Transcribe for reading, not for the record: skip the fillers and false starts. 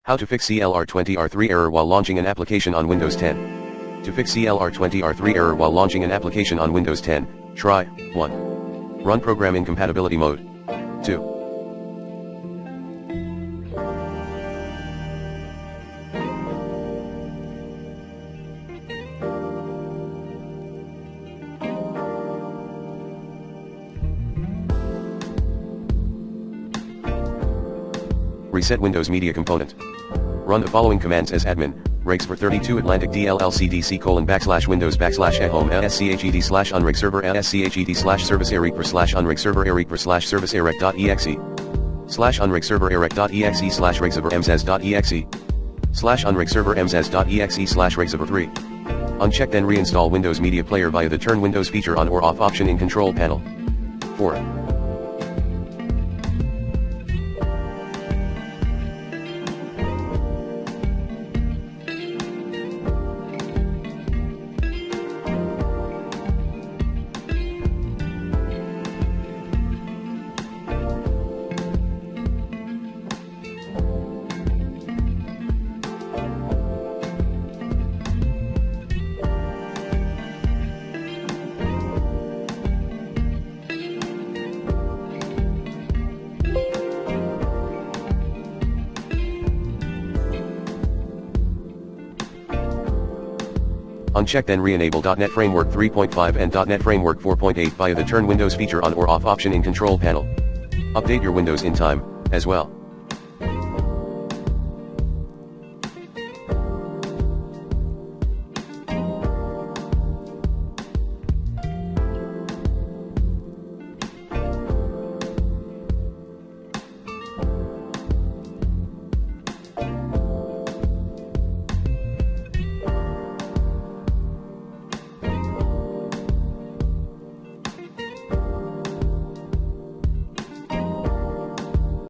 How to fix CLR20R3 error while launching an application on Windows 10. To fix CLR20R3 error while launching an application on Windows 10, try 1. Run program in compatibility mode. 2. Reset Windows Media Component. Run the following commands as admin: regs for 32 Atlantic DLLCDC:\Windows\ehome /sched /unrig server /sched /service ericper /unrig server ericper /service erec.exe /unrig server erec.exe /regserver mzs.exe /unrig server mzs.exe /regserver 3. Uncheck then reinstall Windows Media Player via the Turn Windows feature on or off option in Control Panel. 4. Uncheck then re-enable .NET Framework 3.5 and .NET Framework 4.8 via the Turn Windows feature on or off option in Control Panel. Update your Windows in time, as well.